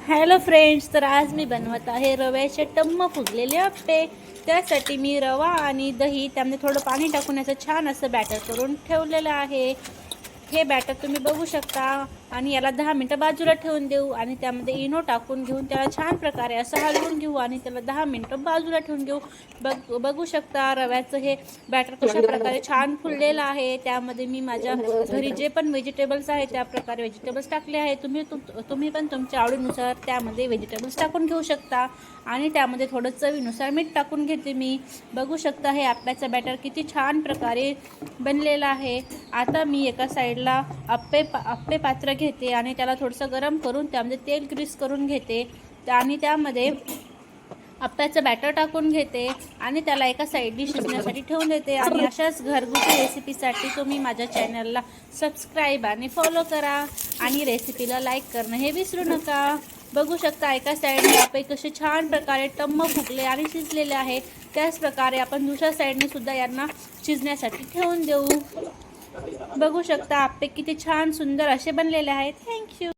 Hello friends, तर आज मी बनवत आहे रव्याचे टम्म फुगलेले अप्पे। त्यासाठी मी रवा आणि दही त्यामध्ये थोडं पाणी टाकून याचं छान असं बॅटर करून ठेवलेलं आहे। हे बॅटर तुम्ही बघू शकता आणि याला 10 मिनिटं बाजूला ठेवून देऊ आणि त्यामध्ये इनो टाकून घेऊन त्याला छान प्रकारे असं हलवून घेऊ आणि त्याला 10 मिनिटं बाजूला ठेवून घेऊ। बघू शकता रव्याचं हे बॅटर कशा प्रकारे छान फुललेलं आहे। त्यामध्ये मी माझ्या घरी जे पण व्हेजिटेबल्स आहे त्या प्रकारे व्हेजिटेबल्स टाकले आहे। तुम्ही पण तुमच्या आवडीनुसार त्यामध्ये व्हेजिटेबल्स टाकून घेऊ शकता आणि त्यामध्ये थोडं चवीनुसार मीठ टाकून घेते मी। बघू शकता हे आप्याचं बॅटर किती छान प्रकारे बनलेलं आहे। आता मी एका साईडला आप्पे पात्र घेते आणि त्याला थोडंसं गरम करून त्यामध्ये तेल ग्रीस करून घेते आणि त्यामध्ये आप्याचं बॅटर टाकून घेते आणि त्याला एका साईडनी शिजण्यासाठी ठेवून देते। आणि अशाच घरगुती रेसिपीसाठी तुम्ही माझ्या चॅनलला सबस्क्राईब आणि फॉलो करा आणि रेसिपीला लाईक करणं हे विसरू नका। बघू शकता एका साईडने आप्पे कसे छान प्रकारे टम्म फुगले आणि शिजलेले आहे। त्याच प्रकारे आपण दुसऱ्या साईडने सुद्धा यांना शिजण्यासाठी ठेवून देऊ। बघू शकता आप्पे किती छान सुंदर असे बनलेले आहेत। थँक्यू।